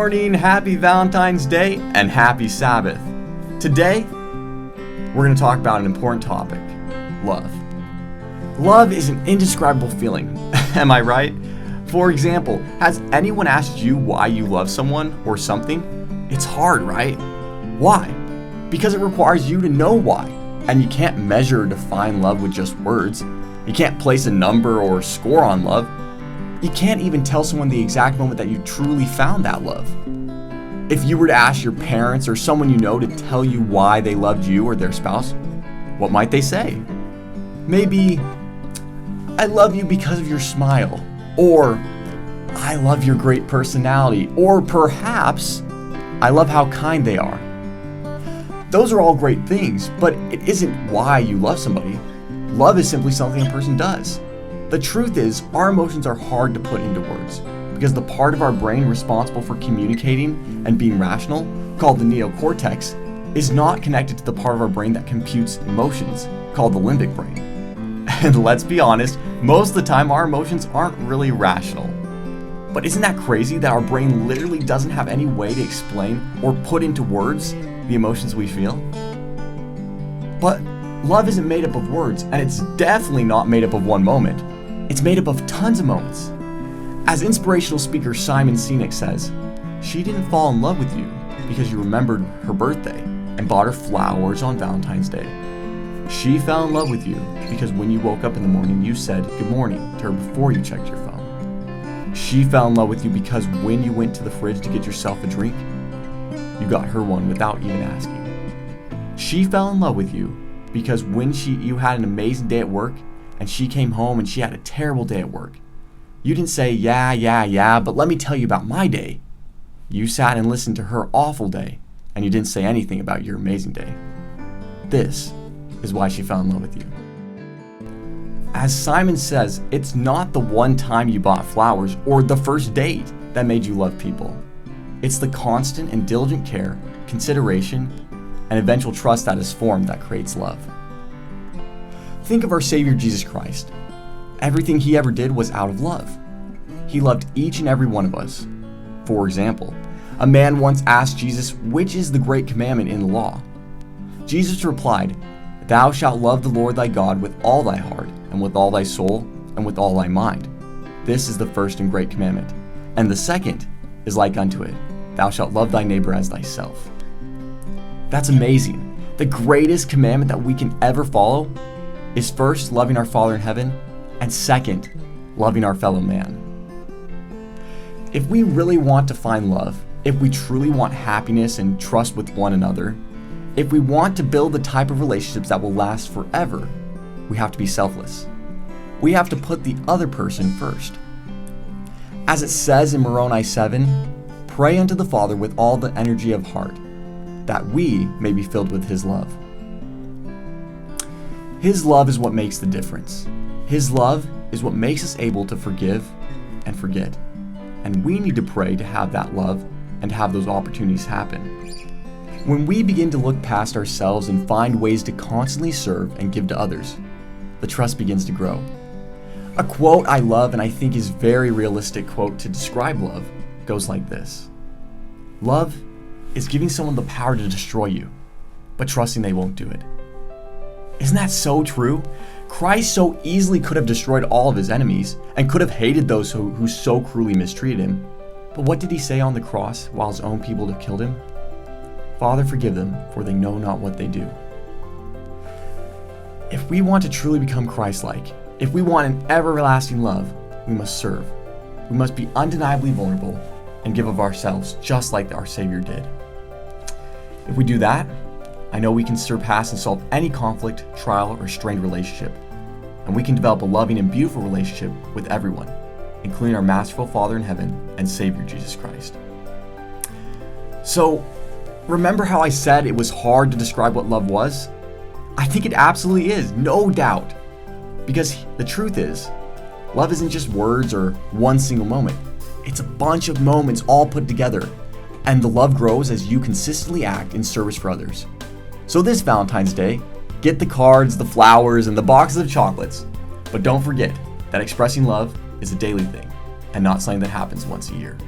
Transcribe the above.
morning, happy Valentine's Day, and happy Sabbath. Today, we're going to talk about an important topic, love. Love is an indescribable feeling, am I right? For example, has anyone asked you why you love someone or something? It's hard, right? Why? Because it requires you to know why, and you can't measure or define love with just words. You can't place a number or score on love. You can't even tell someone the exact moment that you truly found that love. If you were to ask your parents or someone you know to tell you why they loved you or their spouse, what might they say? Maybe, I love you because of your smile, or I love your great personality, or perhaps, I love how kind they are. Those are all great things, but it isn't why you love somebody. Love is simply something a person does. The truth is, our emotions are hard to put into words because the part of our brain responsible for communicating and being rational, called the neocortex, is not connected to the part of our brain that computes emotions, called the limbic brain. And let's be honest, most of the time our emotions aren't really rational. But isn't that crazy that our brain literally doesn't have any way to explain or put into words the emotions we feel? But love isn't made up of words, and it's definitely not made up of one moment. It's made up of tons of moments. As inspirational speaker Simon Sinek says, she didn't fall in love with you because you remembered her birthday and bought her flowers on Valentine's Day. She fell in love with you because when you woke up in the morning, you said good morning to her before you checked your phone. She fell in love with you because when you went to the fridge to get yourself a drink, you got her one without even asking. She fell in love with you because when you had an amazing day at work and she came home and she had a terrible day at work, you didn't say, yeah, but let me tell you about my day. You sat and listened to her awful day, and you didn't say anything about your amazing day. This is why she fell in love with you. As Simon says, it's not the one time you bought flowers or the first date that made you love people. It's the constant and diligent care, consideration, and eventual trust that is formed that creates love. Think of our Savior Jesus Christ. Everything he ever did was out of love. He loved each and every one of us. For example, a man once asked Jesus, which is the great commandment in the law? Jesus replied, Thou shalt love the Lord thy God with all thy heart, and with all thy soul, and with all thy mind. This is the first and great commandment. And the second is like unto it, Thou shalt love thy neighbor as thyself. That's amazing. The greatest commandment that we can ever follow is first loving our Father in heaven, and second, loving our fellow man. If we really want to find love, if we truly want happiness and trust with one another, if we want to build the type of relationships that will last forever, we have to be selfless. We have to put the other person first. As it says in Moroni 7, pray unto the Father with all the energy of heart, that we may be filled with His love. His love is what makes the difference. His love is what makes us able to forgive and forget. And we need to pray to have that love and have those opportunities happen. When we begin to look past ourselves and find ways to constantly serve and give to others, the trust begins to grow. A quote I love and I think is very realistic quote to describe love goes like this. Love is giving someone the power to destroy you, but trusting they won't do it. Isn't that so true? Christ so easily could have destroyed all of his enemies and could have hated those who so cruelly mistreated him. But what did he say on the cross while his own people had killed him? Father, forgive them, for they know not what they do. If we want to truly become Christ-like, if we want an everlasting love, we must serve. We must be undeniably vulnerable and give of ourselves just like our Savior did. If we do that, I know we can surpass and solve any conflict, trial, or strained relationship. And we can develop a loving and beautiful relationship with everyone, including our masterful Father in heaven and Savior Jesus Christ. So, remember how I said it was hard to describe what love was? I think it absolutely is, no doubt. Because the truth is, love isn't just words or one single moment. It's a bunch of moments all put together. And the love grows as you consistently act in service for others. So this Valentine's Day, get the cards, the flowers, and the boxes of chocolates. But don't forget that expressing love is a daily thing and not something that happens once a year.